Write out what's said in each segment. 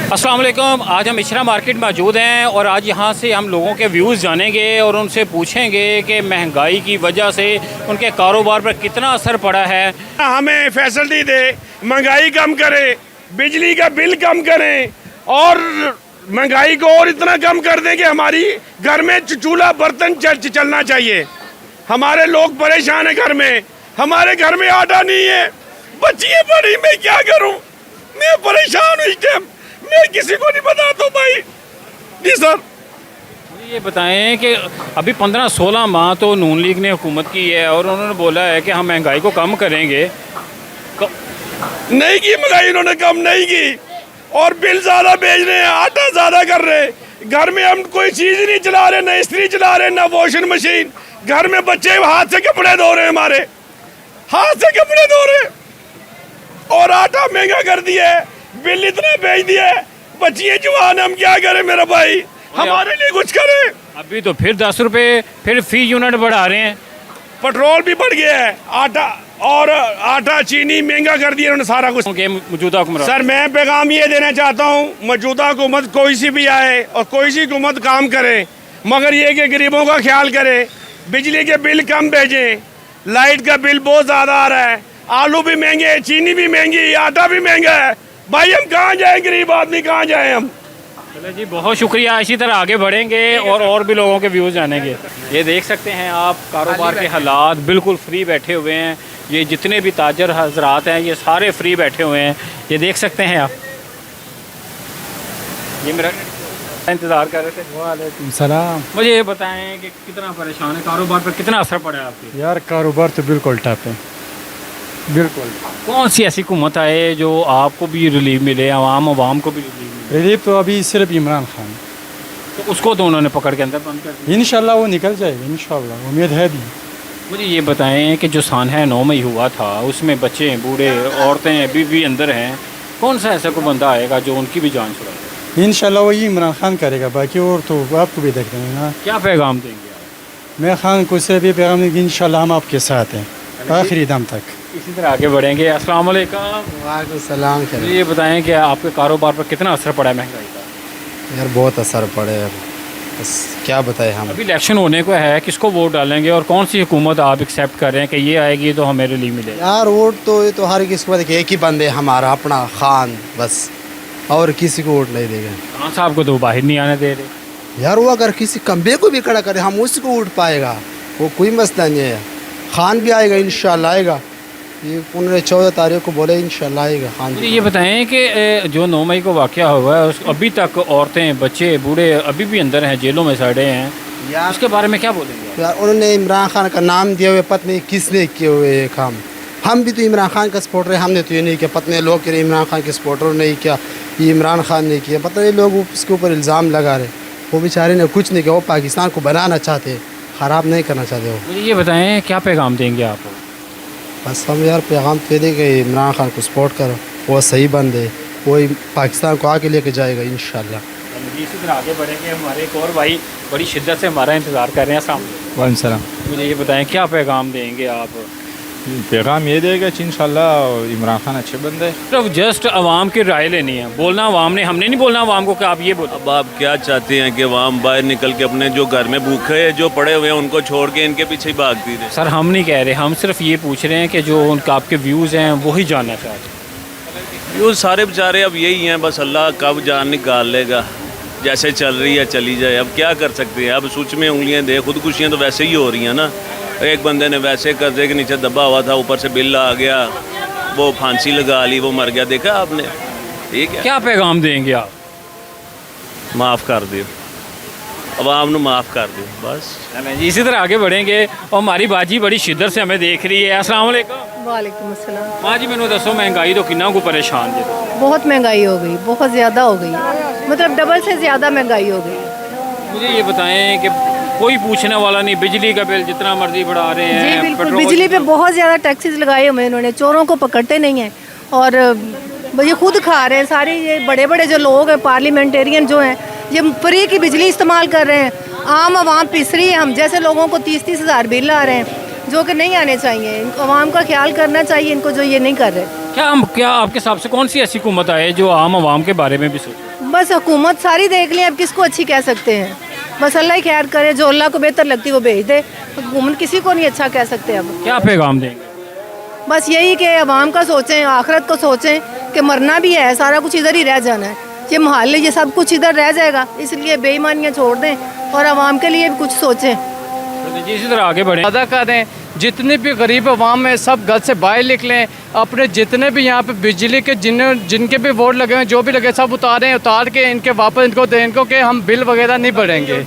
अस्सलाम वालेकुम। आज हम इशरा मार्केट मौजूद हैं और आज यहाँ से हम लोगों के व्यूज़ जानेंगे और उनसे पूछेंगे कि महंगाई की वजह से उनके कारोबार पर कितना असर पड़ा है। हमें फैसिलिटी दे, महंगाई कम करे, बिजली का बिल कम करें और महंगाई को और इतना कम कर दें कि हमारी घर में चूल्हा बर्तन चलना चाहिए। हमारे लोग परेशान हैं घर में, हमारे घर में आटा नहीं है, बच्चियाँ पड़ी, मैं क्या करूं? मैं परेशान हूँ इस टाइम, मैं किसी को नहीं बताता भाई। जी सर, ये बताएं कि अभी 15-16 माह तो नून लीग ने हुकूमत की है और उन्होंने बोला है कि हम महंगाई को कम करेंगे। नहीं की महंगाई, उन्होंने कम नहीं की और बिल ज़्यादा भेज रहे हैं, आटा ज़्यादा कर रहे हैं। घर में हम कोई चीज़ नहीं चला रहे, ना इस्त्री चला रहे, ना वॉशिंग मशीन। घर में बच्चे हाथ से कपड़े धो रहे हैं, हमारे हाथ से कपड़े धो रहे हैं और आटा महंगा कर दिया है, बिल इतना भेज दिया है। बच्चियाँ जवान, हम क्या करें मेरा भाई, हमारे लिए कुछ करें। अभी तो फिर 10 रुपये फिर फी यूनिट बढ़ा रहे हैं। पेट्रोल भी बढ़ गया है, आटा चीनी महंगा कर दिया उन्होंने सारा कुछ। मौजूदा हुक्मरान सर, मैं पैगाम ये देना चाहता हूँ, मौजूदा हुकूमत कोई सी भी आए और कोई सी हुकूमत काम करे, मगर ये कि गरीबों का ख्याल करे, बिजली के बिल कम भेजें। लाइट का बिल बहुत ज़्यादा आ रहा है, आलू भी महंगे, चीनी भी महंगी, आटा भी महंगा है। भाई हम कहाँ जाएं, गरीब आदमी कहाँ जाएं हम? चलो जी, बहुत शुक्रिया। इसी तरह आगे बढ़ेंगे और भी लोगों के व्यूज़ जानेंगे। ये देख सकते हैं आप, कारोबार के हालात बिल्कुल फ्री बैठे हुए हैं। ये जितने भी ताजर हजरात हैं ये सारे फ्री बैठे हुए हैं, ये देख सकते हैं आप। ये मेरा इंतज़ार कर रहे थे। वालेकुम सलाम। मुझे ये बताएं कि कितना परेशान है, कारोबार पर कितना असर पड़ा है आपके? यार कारोबार तो बिल्कुल टफ है, बिल्कुल। कौन सी ऐसी हुकूमत आए जो आपको भी रिलीफ मिले, आवाम को भी रिलीफ मिले? रिलीफ तो अभी सिर्फ इमरान खान, तो उसको तो उन्होंने पकड़ के अंदर बंद कर दिया। इंशाल्लाह वो निकल जाएगा, इंशाल्लाह उम्मीद है भी। मुझे ये बताएं कि जो सानहा 9 मई हुआ था उसमें बच्चे, बूढ़े, औरतें अभी भी अंदर हैं, कौन सा ऐसा कोई बंदा आएगा जो उनकी भी जान छुड़ाए? इंशाल्लाह वही इमरान खान करेगा, बाकी और तो आपको भी देखते हैं ना। क्या पैगाम देंगे आप? मैं खान को सिर्फ ये पैगाम देंगे, इंशाल्लाह हम आपके साथ हैं आखिरी दम तक। इसी तरह आगे बढ़ेंगे। अस्सलाम वालेकुम। वालेकुम सलाम। मुझे ये बताएं कि आपके कारोबार पर कितना असर पड़ा है महंगाई का? यार बहुत असर पड़े यार, बस क्या बताएं हम। अभी इलेक्शन होने को है, किसको वोट डालेंगे और कौन सी हुकूमत आप एक्सेप्ट कर रहे हैं कि ये आएगी तो हमें रिलीफ मिलेगा? यार वोट तो ये तो हर किसी को देखिए, एक ही बंदे हमारा अपना खान, बस और किसी को वोट नहीं देगा। खान साहब को तो बाहर नहीं आने दे रहे। यार वो अगर किसी कम्बे को भी खड़ा करे हम उसी को वोट पाएगा, वो कोई मसला नहीं है। खान भी आएगा, इंशाल्लाह आएगा। ये उन्होंने 14 तारीख को बोले इंशाल्लाह आएगा खान। मुझे ये बताएं कि जो 9 मई को वाक़या हुआ है अभी तक औरतें, बच्चे, बूढ़े अभी भी अंदर हैं, जेलों में सड़े हैं, यार उसके बारे में क्या बोलेंगे? यार उन्होंने इमरान खान का नाम दिया हुए, पता नहीं किसने किए हुए ये काम। हम भी तो इमरान खान का सपोर्टर है, हमने तो ये नहीं किया। पता नहीं लोग कह रहे इमरान खान के सपोर्टर नहीं किया, ये इमरान खान ने किया, पता नहीं लोग उसके ऊपर इल्ज़ाम लगा रहे। वो बेचारे ने कुछ नहीं किया, वो पाकिस्तान को बनाना चाहते, ख़राब नहीं करना चाहते। वो मुझे ये बताएं क्या पैगाम देंगे आप? बस हम यार पैगाम दे देंगे, इमरान खान को सपोर्ट करो, वो सही बंदे, वो पाकिस्तान को आगे लेके जाएगा इंशाल्लाह। इसी तरह आगे बढ़ेंगे। हमारे एक और भाई बड़ी शिद्दत से हमारा इंतज़ार कर रहे हैं। वालेकुम सलाम। मुझे ये बताएं क्या पैगाम देंगे आप? पैगाम ये देगा कि इंशाल्लाह इमरान खान अच्छे बंदे। सिर्फ जस्ट आवाम की राय लेनी है, बोलना आवाम ने, हमने नहीं बोलना आवाम को कि आप ये बोलो। अब आप क्या चाहते हैं कि आवाम बाहर निकल के अपने जो घर में भूखे हैं, जो पड़े हुए हैं, उनको छोड़ के इनके पीछे ही भागती रहे? सर हम नहीं कह रहे, हम सिर्फ ये पूछ रहे हैं कि जो उनका आपके व्यूज़ हैं वही जानना चाहते हैं। ये सारे बेचारे अब यही हैं, बस अल्लाह कब जान निकाल लेगा। जैसे चल रही है चली जाए, अब क्या कर सकते हैं। अब सूच में उंगलियां दे, खुदकुशियाँ तो वैसे ही हो रही हैं ना। एक बंदे ने वैसे कर्जे के नीचे दबा हुआ था, ऊपर से बिल आ गया, वो फांसी लगा ली, वो मर गया। देखा आपने? ठीक है, क्या पैगाम देंगे आप? माफ़ कर दियो, अवाम ਨੂੰ माफ़ कर दियो बस। इसी तरह आगे बढ़ेंगे और हमारी बाजी बड़ी शिद्दत से हमें देख रही है। अस्सलाम वालेकुम। वालेकुम अस्सलाम। माँ जी मैंने दसो महंगाई तो कितना को परेशान जी? बहुत महंगाई हो गई, बहुत ज़्यादा हो गई, मतलब डबल से ज़्यादा महंगाई हो गई। मुझे ये बताएं कि कोई पूछने वाला नहीं, बिजली का बिल जितना मर्जी बढ़ा रहे हैं। जी बिल्कुल, बिजली पे बहुत ज़्यादा टैक्सेस लगाए हुए हैं इन्होंने, चोरों को पकड़ते नहीं हैं और ये खुद खा रहे हैं। सारे ये बड़े बड़े जो लोग हैं, पार्लियामेंटेरियन जो हैं, ये फ्री की बिजली इस्तेमाल कर रहे हैं। आम आवाम पिस रही है, हम जैसे लोगों को 30-30 हज़ार बिल आ रहे हैं जो कि नहीं आने चाहिए। आवाम का ख्याल करना चाहिए इनको, जो ये नहीं कर रहे। क्या आपके हिसाब से कौन सी ऐसी हुकूमत आए जो आम आवाम के बारे में भी सोचे? बस हुकूमत सारी देख लें, अब किसको अच्छी कह सकते हैं। बस अल्लाह ही खैर करे, जो अल्लाह को बेहतर लगती है वो भेज दे। हुकूमत किसी को नहीं अच्छा कह सकते। अब क्या पैगाम देंगे? बस यही कि आवाम का सोचें, आखिरत को सोचें कि मरना भी है, सारा कुछ इधर ही रह जाना है। ये महल, ये सब कुछ इधर रह जाएगा, इसलिए बेईमानियाँ छोड़ दें और आवाम के लिए भी कुछ सोचें। जी, इसी तरह आगे बढ़ें। अदा करें, जितने भी गरीब अवाम है सब घर से बाहर निकलें। अपने जितने भी यहाँ पे बिजली के जिनके भी बोर्ड लगे हैं, जो भी लगे, सब उतार के इनके वापस इनको दें, इनको कि हम बिल वगैरह नहीं भरेंगे।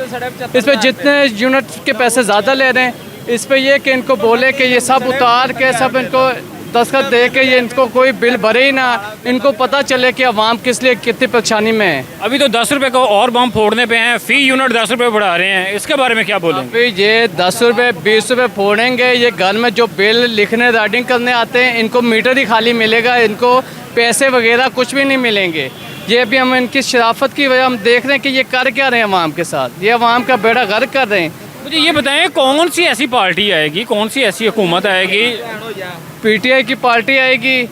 इस पर जितने यूनिट के पैसे ज़्यादा ले रहे हैं, इस पर ये कि इनको बोले कि ये सब उतार के सब इनको दस्तखत दे के ये इनको कोई बिल भरे ही ना, इनको पता चले कि अवाम किस लिए कितनी परेशानी में है। अभी तो 10 रुपए को और बम फोड़ने पे हैं, फी यूनिट 10 रुपए बढ़ा रहे हैं, इसके बारे में क्या बोलेंगे? अभी ये 10 रुपये 20 रुपये फोड़ेंगे, ये घर में जो बिल लिखने राइटिंग करने आते हैं इनको मीटर ही खाली मिलेगा, इनको पैसे वगैरह कुछ भी नहीं मिलेंगे। ये भी हम इनकी शराफत की वजह हम देख रहे हैं कि ये कर क्या रहे हैं अवाम के साथ, ये अवाम का बेड़ा गर्क कर रहे हैं। मुझे ये बताएं कौन सी ऐसी पार्टी आएगी, कौन सी ऐसी हुकूमत आएगी? पीटीआई की पार्टी आएगी,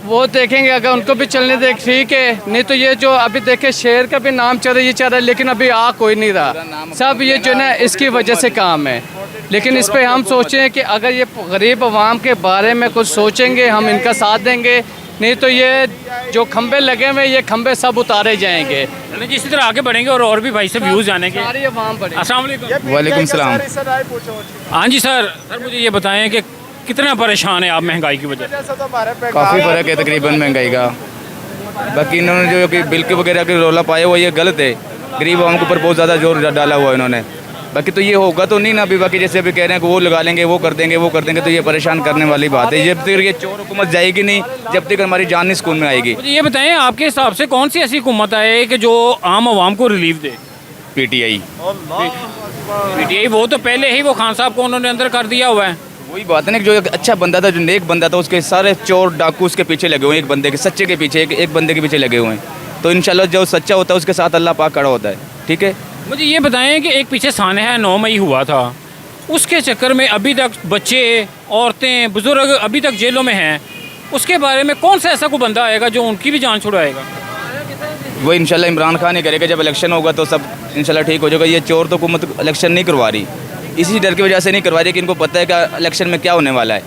वो देखेंगे, अगर उनको भी चलने दे ठीक है, नहीं तो ये जो अभी देखे शेर का भी नाम चल रहा है, ये चल रहा है, लेकिन अभी आ कोई नहीं रहा। सब ये जो ना इसकी वजह से काम है, लेकिन इस पर हम सोचें कि अगर ये गरीब अवाम के बारे में कुछ सोचेंगे, हम इनका साथ देंगे, नहीं तो ये जो खंबे लगे हुए ये खंबे सब उतारे जाएंगे। इसी तरह आगे बढ़ेंगे और भी भाई से व्यूज़ जानेंगे। अस्सलाम वालेकुम। वालेकुम सलाम। हाँ जी सर, मुझे ये बताएं कि कितना परेशान है आप महंगाई की वजह से? काफ़ी फ़र्क है तकरीबन महंगाई का। बाकी इन्होंने जो कि बिल के वगैरह के रौला पाया हुआ ये गलत है, गरीब आवाम के ऊपर बहुत ज़्यादा जोर डाला हुआ है इन्होंने। बाकी तो ये होगा तो नहीं ना अभी, बाकी जैसे अभी कह रहे हैं कि वो लगा लेंगे, वो कर देंगे, तो ये परेशान करने वाली बात है। जब तक ये चोर हुकूमत जाएगी नहीं, जब तक हमारी जान नहीं सुकून में आएगी। मुझे ये बताएं आपके हिसाब से कौन सी ऐसी हुकूमत आए कि जो आम आवाम को रिलीफ दे? पीटीआई। पीटीआई वो तो पहले ही वो खान साहब को उन्होंने अंदर कर दिया हुआ है। वही बात है ना, जो एक अच्छा बंदा था, जो नेक बंदा था, उसके सारे चोर डाकू उसके पीछे लगे हुए हैं, एक बंदे के सच्चे के पीछे, एक बंदे के पीछे लगे हुए हैं। तो इंशाल्लाह जो सच्चा होता है उसके साथ अल्लाह पाक खड़ा होता है। ठीक है। मुझे ये बताएं कि एक पीछे सानहा 9 मई हुआ था, उसके चक्कर में अभी तक बच्चे, औरतें, बुजुर्ग अभी तक जेलों में हैं, उसके बारे में कौन सा ऐसा कोई बंदा आएगा जो उनकी भी जान छुड़ाएगा? वो इंशाल्लाह इमरान खान ही करेगा। जब इलेक्शन होगा तो सब इंशाल्लाह ठीक हो जाएगा। ये चोर तो हुकूमत इलेक्शन नहीं करवा रही, इसी डर की वजह से नहीं करवा रही कि इनको पता है कि इलेक्शन में क्या होने वाला है।